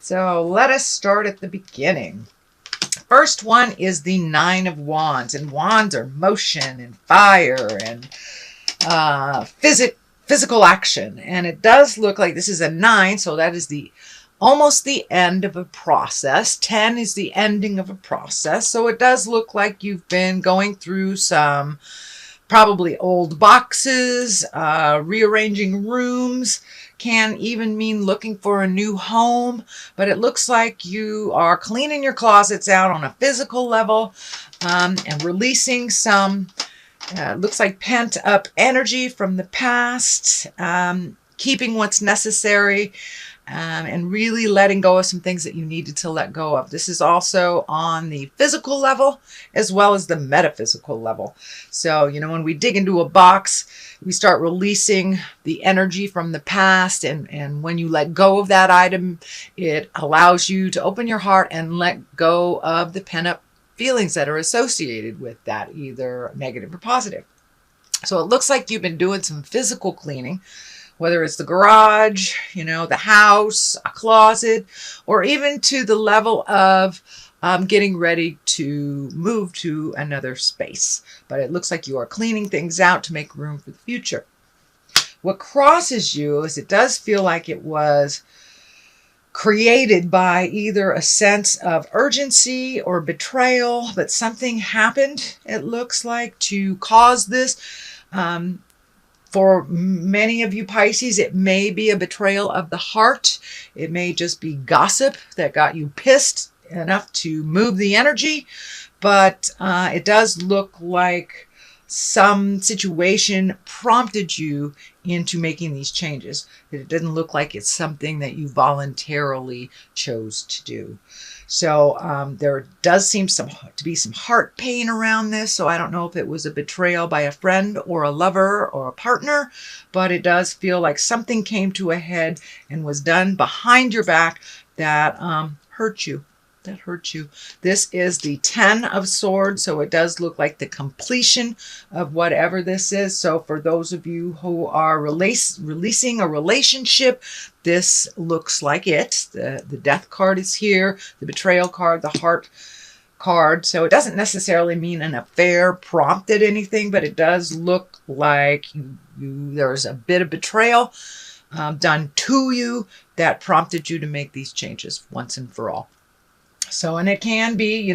So let us start at the beginning. First one is the Nine of Wands, and wands are motion and fire and physical action. And it does look like this is a 9, so that is almost the end of a process. 10 is the ending of a process. So it does look like you've been going through some probably old boxes, rearranging rooms, can even mean looking for a new home, but it looks like you are cleaning your closets out on a physical level, and releasing some, looks like pent up energy from the past, keeping what's necessary, and really letting go of some things that you needed to let go of. This is also on the physical level as well as the metaphysical level. So, when we dig into a box, we start releasing the energy from the past. And when you let go of that item, it allows you to open your heart and let go of the pent-up feelings that are associated with that, either negative or positive. So it looks like you've been doing some physical cleaning, whether it's the garage, the house, a closet, or even to the level of getting ready to move to another space. But it looks like you are cleaning things out to make room for the future. What crosses you is it does feel like it was created by either a sense of urgency or betrayal, but something happened, it looks like, to cause this. For many of you Pisces, it may be a betrayal of the heart. It may just be gossip that got you pissed enough to move the energy. But it does look like some situation prompted you into making these changes. It doesn't look like it's something that you voluntarily chose to do. So there does seem to be some heart pain around this. So I don't know if it was a betrayal by a friend or a lover or a partner, but it does feel like something came to a head and was done behind your back that hurt you. This is the 10 of Swords, so it does look like the completion of whatever this is. So for those of you who are releasing a relationship, this looks like it. The Death card is here, the Betrayal card, the Heart card. So it doesn't necessarily mean an affair prompted anything, but it does look like there's a bit of betrayal done to you that prompted you to make these changes once and for all. So, and it can be,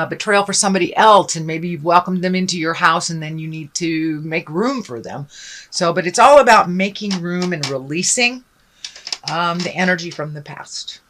betrayal for somebody else, and maybe you've welcomed them into your house and then you need to make room for them. So, but it's all about making room and releasing the energy from the past.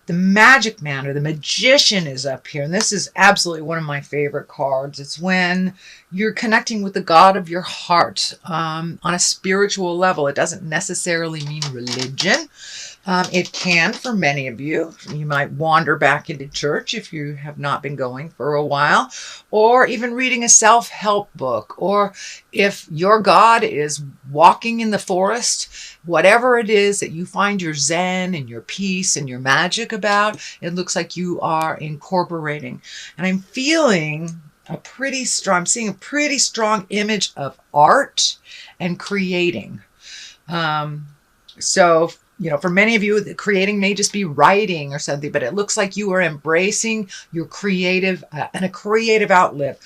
The Magic Man or the Magician is up here, and this is absolutely one of my favorite cards. It's when you're connecting with the God of your heart on a spiritual level. It doesn't necessarily mean religion. It can for many of you. You might wander back into church if you have not been going for a while, or even reading a self-help book, or if your God is walking in the forest, whatever it is that you find your zen and your peace and your magic about, it looks like you are incorporating. And I'm feeling I'm seeing a pretty strong image of art and creating. So, for many of you, the creating may just be writing or something, but it looks like you are embracing your creative and a creative outlet.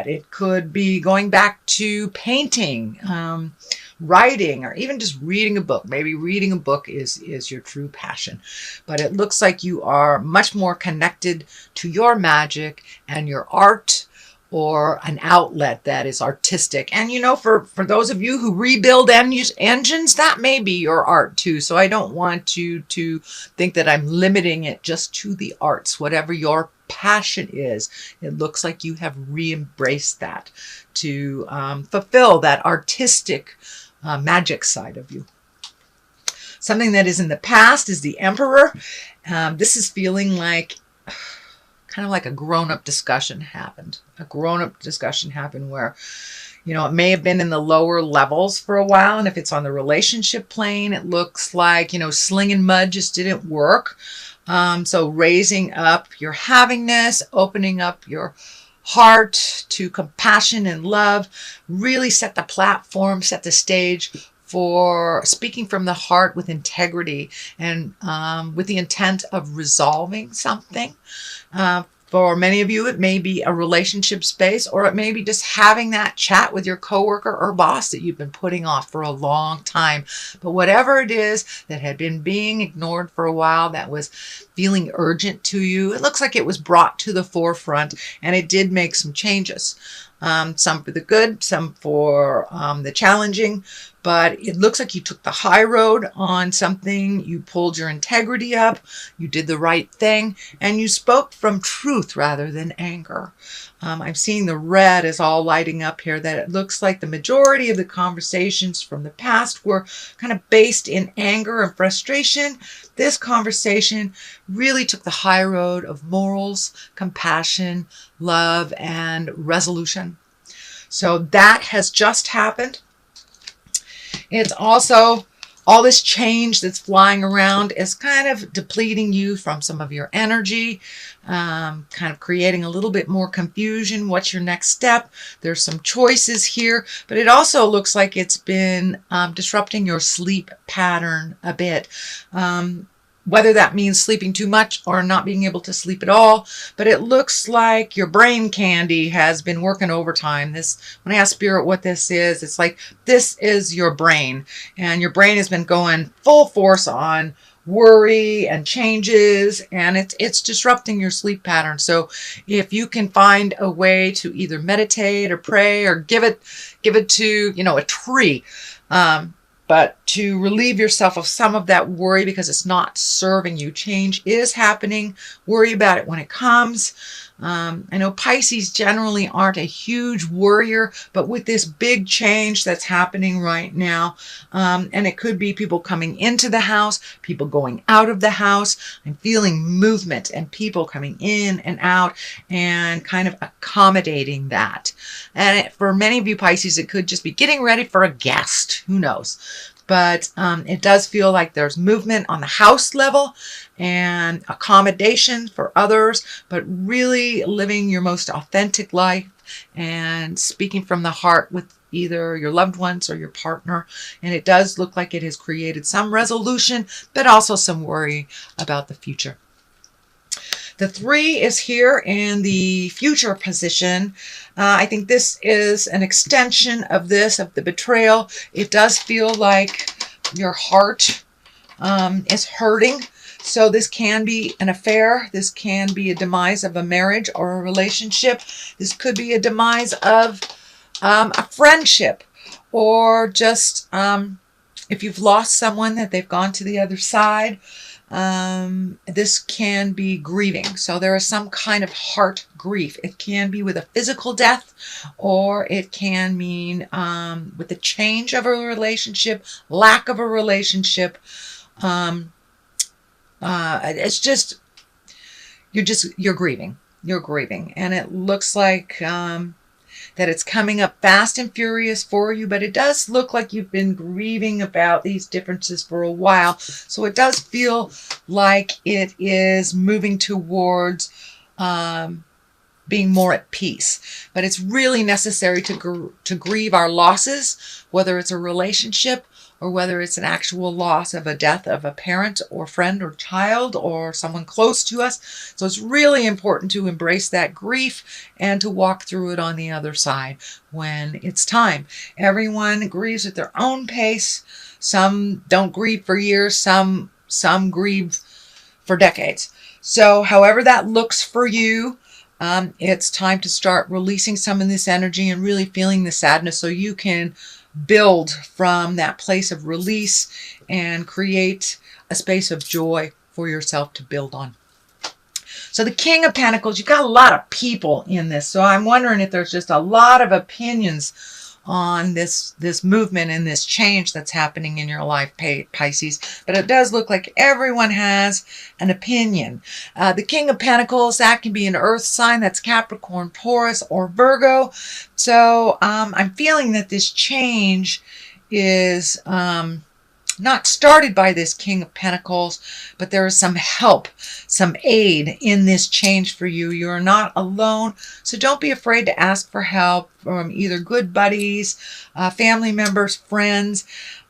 It could be going back to painting, writing, or even just reading a book. Maybe reading a book is your true passion. But it looks like you are much more connected to your magic and your art, or an outlet that is artistic. And for those of you who rebuild engines, that may be your art too. So I don't want you to think that I'm limiting it just to the arts. Whatever your passion is, it looks like you have re-embraced that to fulfill that artistic magic side of you. Something that is in the past is the Emperor. This is feeling like kind of like a grown-up discussion happened. Where, it may have been in the lower levels for a while. And if it's on the relationship plane, it looks like, slinging mud just didn't work. So raising up your havingness, opening up your heart to compassion and love, really set the platform, set the stage for speaking from the heart with integrity and with the intent of resolving something. For many of you, it may be a relationship space, or it may be just having that chat with your coworker or boss that you've been putting off for a long time. But whatever it is that had been being ignored for a while, that was feeling urgent to you, it looks like it was brought to the forefront, and it did make some changes. Some for the good, some for the challenging, but it looks like you took the high road on something. You pulled your integrity up, you did the right thing, and you spoke from truth rather than anger. I'm seeing the red is all lighting up here, that it looks like the majority of the conversations from the past were kind of based in anger and frustration. This conversation really took the high road of morals, compassion, love, and resolution. So that has just happened. It's also all this change that's flying around is kind of depleting you from some of your energy, kind of creating a little bit more confusion. What's your next step? There's some choices here, but it also looks like it's been disrupting your sleep pattern a bit. Whether that means sleeping too much or not being able to sleep at all, but it looks like your brain candy has been working overtime. When I ask Spirit what this is, it's like this is your brain, and your brain has been going full force on worry and changes, and it's disrupting your sleep pattern. So if you can find a way to either meditate or pray or give it to, a tree, but to relieve yourself of some of that worry because it's not serving you. Change is happening. Worry about it when it comes. I know Pisces generally aren't a huge worrier, but with this big change that's happening right now, and it could be people coming into the house, people going out of the house, I'm feeling movement and people coming in and out and kind of accommodating that. And for many of you Pisces, it could just be getting ready for a guest. Who knows? But it does feel like there's movement on the house level and accommodation for others, but really living your most authentic life and speaking from the heart with either your loved ones or your partner. And it does look like it has created some resolution, but also some worry about the future. The 3 is here in the future position. I think this is an extension of the betrayal. It does feel like your heart is hurting. So this can be an affair. This can be a demise of a marriage or a relationship. This could be a demise of a friendship, or just if you've lost someone that they've gone to the other side. This can be grieving. So there is some kind of heart grief. It can be with a physical death, or it can mean with the change of a relationship, lack of a relationship. It's just you're grieving. You're grieving, and it looks like that it's coming up fast and furious for you, but it does look like you've been grieving about these differences for a while. So it does feel like it is moving towards being more at peace. But it's really necessary to grieve our losses, whether it's a relationship or whether it's an actual loss of a death of a parent or friend or child or someone close to us. So it's really important to embrace that grief and to walk through it on the other side when it's time. Everyone grieves at their own pace. Some don't grieve for years. Some grieve for decades. So however that looks for you, it's time to start releasing some of this energy and really feeling the sadness so you can build from that place of release and create a space of joy for yourself to build on. So the King of Pentacles, you've got a lot of people in this. So I'm wondering if there's just a lot of opinions on this movement and this change that's happening in your life, Pisces. But it does look like everyone has an opinion. The King of Pentacles, that can be an earth sign. That's Capricorn, Taurus, or Virgo. So I'm feeling that this change is not started by this King of Pentacles, but there is some help, some aid in this change for you. You're not alone, so don't be afraid to ask for help from either good buddies, family members, friends.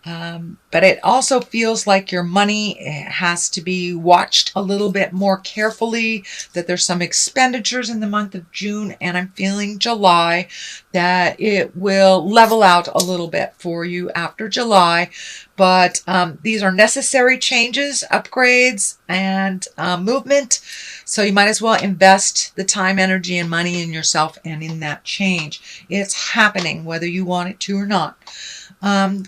But it also feels like your money has to be watched a little bit more carefully, that there's some expenditures in the month of June, and I'm feeling July, that it will level out a little bit for you after July. But these are necessary changes, upgrades, and movement. So you might as well invest the time, energy, and money in yourself and in that change. It's happening whether you want it to or not.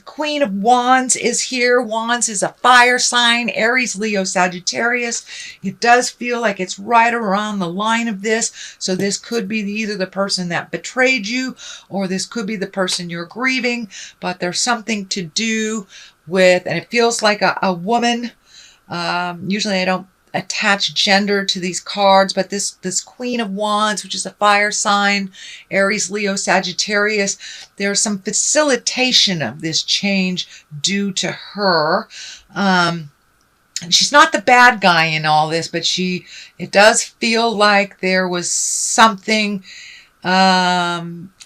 Queen of Wands is here. Wands is a fire sign, Aries, Leo, Sagittarius. It does feel like it's right around the line of this. So this could be either the person that betrayed you, or this could be the person you're grieving, but there's something to do with, and it feels like a woman. Usually I don't attach gender to these cards, but this Queen of Wands, which is a fire sign, Aries, Leo, Sagittarius, there's some facilitation of this change due to her. And she's not the bad guy in all this, but it does feel like there was something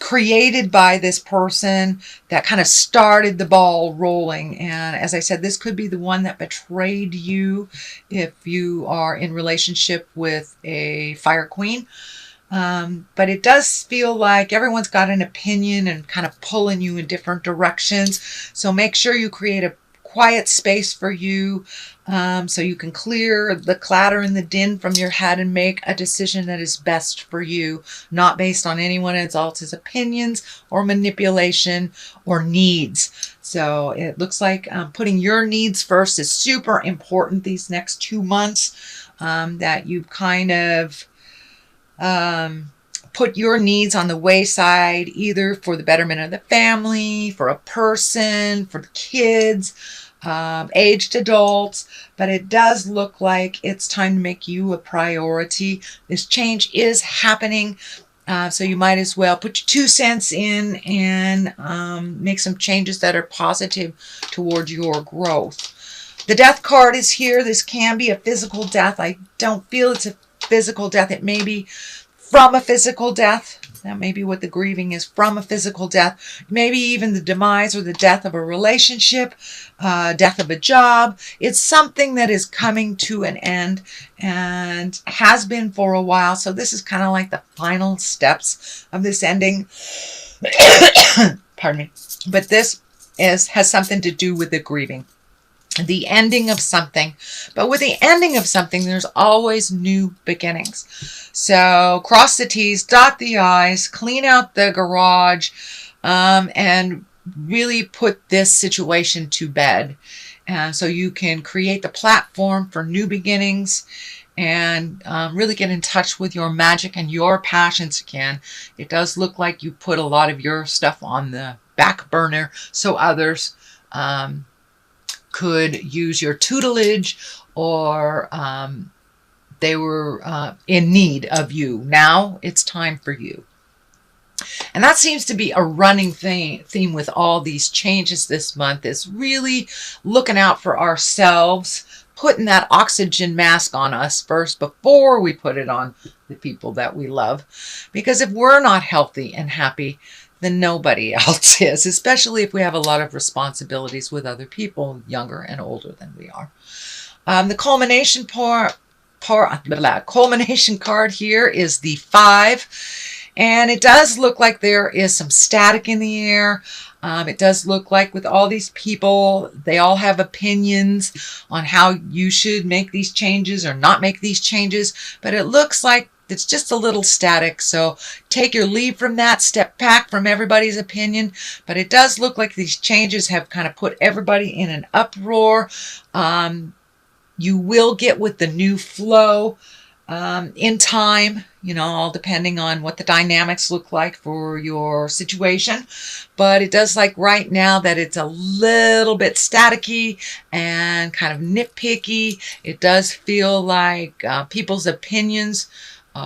created by this person that kind of started the ball rolling. And as I said, this could be the one that betrayed you if you are in relationship with a fire queen. But it does feel like everyone's got an opinion and kind of pulling you in different directions. So make sure you create a quiet space for you, so you can clear the clatter and the din from your head and make a decision that is best for you, not based on anyone else's opinions or manipulation or needs. So it looks like putting your needs first is super important these next 2 months, that you kind of put your needs on the wayside, either for the betterment of the family, for a person, for the kids, aged adults. But it does look like it's time to make you a priority. This change is happening. So you might as well put your 2 cents in and make some changes that are positive towards your growth. The death card is here. This can be a physical death. I don't feel it's a physical death. It may be from a physical death. That may be what the grieving is, from a physical death. Maybe even the demise or the death of a relationship, death of a job. It's something that is coming to an end and has been for a while. So this is kind of like the final steps of this ending. Pardon me. But this has something to do with the grieving. The ending of something. But with the ending of something, there's always new beginnings. So cross the T's, dot the I's, clean out the garage, and really put this situation to bed. And so you can create the platform for new beginnings and really get in touch with your magic and your passions again. It does look like you put a lot of your stuff on the back burner so others could use your tutelage, or they were in need of you. Now it's time for you. And that seems to be a running theme with all these changes this month, is really looking out for ourselves, putting that oxygen mask on us first before we put it on the people that we love. Because if we're not healthy and happy, then nobody else is, especially if we have a lot of responsibilities with other people, younger and older than we are. The culmination culmination card here is the 5. And it does look like there is some static in the air. It does look like with all these people, they all have opinions on how you should make these changes or not make these changes. But it looks like it's just a little static. So take your leave from that, step back from everybody's opinion. But it does look like these changes have kind of put everybody in an uproar. You will get with the new flow in time, all depending on what the dynamics look like for your situation. But it does like right now that it's a little bit staticky and kind of nitpicky. It does feel like people's opinions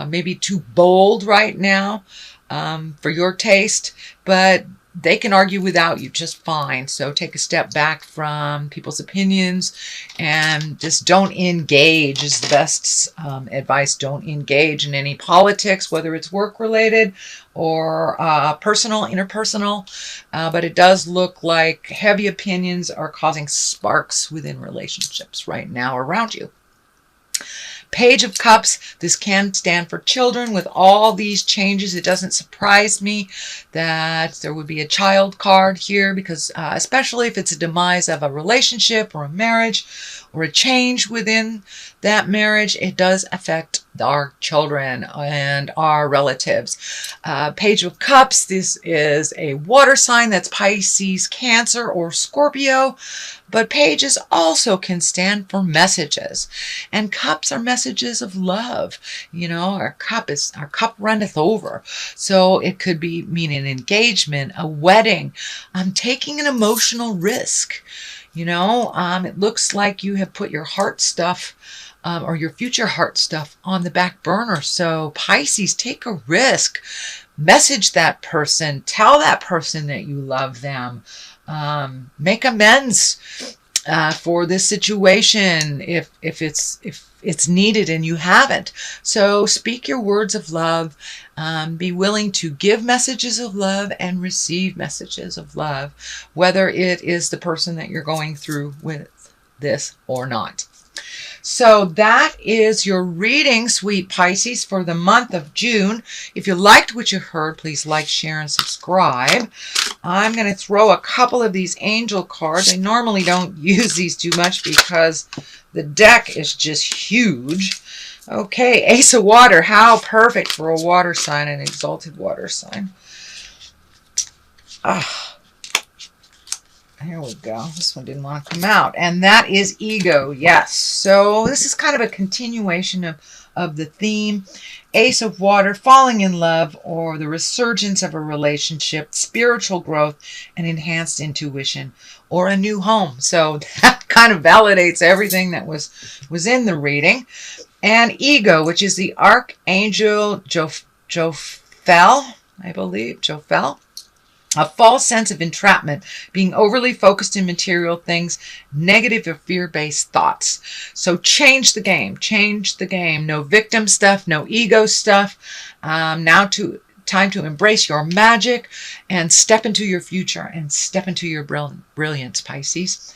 maybe too bold right now for your taste, but they can argue without you just fine. So take a step back from people's opinions and just don't engage is the best advice. Don't engage in any politics, whether it's work related or personal, interpersonal. But it does look like heavy opinions are causing sparks within relationships right now around you. Page of Cups, this can stand for children. With all these changes, it doesn't surprise me that there would be a child card here because especially if it's a demise of a relationship or a marriage or a change within that marriage, it does affect our children and our relatives. Page of Cups, this is a water sign. That's Pisces, Cancer, or Scorpio. But pages also can stand for messages. And cups are messages of love. You know, our cup runneth over. So it could be mean an engagement, a wedding, taking an emotional risk. You know, it looks like you have put your heart stuff or your future heart stuff on the back burner. So Pisces, take a risk. Message that person. Tell that person that you love them. Make amends for this situation if it's needed and you haven't. So speak your words of love. Be willing to give messages of love and receive messages of love, whether it is the person that you're going through with this or not. So that is your reading, sweet Pisces, for the month of June. If you liked what you heard, please like, share, and subscribe. I'm going to throw a couple of these angel cards. I normally don't use these too much because the deck is just huge. Okay, Ace of Water. How perfect for a water sign, an exalted water sign. Here we go. This one didn't want to come out. And that is ego. Yes. So this is kind of a continuation of the theme. Ace of Water, falling in love or the resurgence of a relationship, spiritual growth, and enhanced intuition, or a new home. So that kind of validates everything that was in the reading. And ego, which is the Archangel Jophiel, I believe. Jophiel. A false sense of entrapment, being overly focused in material things, negative or fear-based thoughts. So change the game. Change the game. No victim stuff, no ego stuff. Now time to embrace your magic and step into your future and step into your brilliance, Pisces.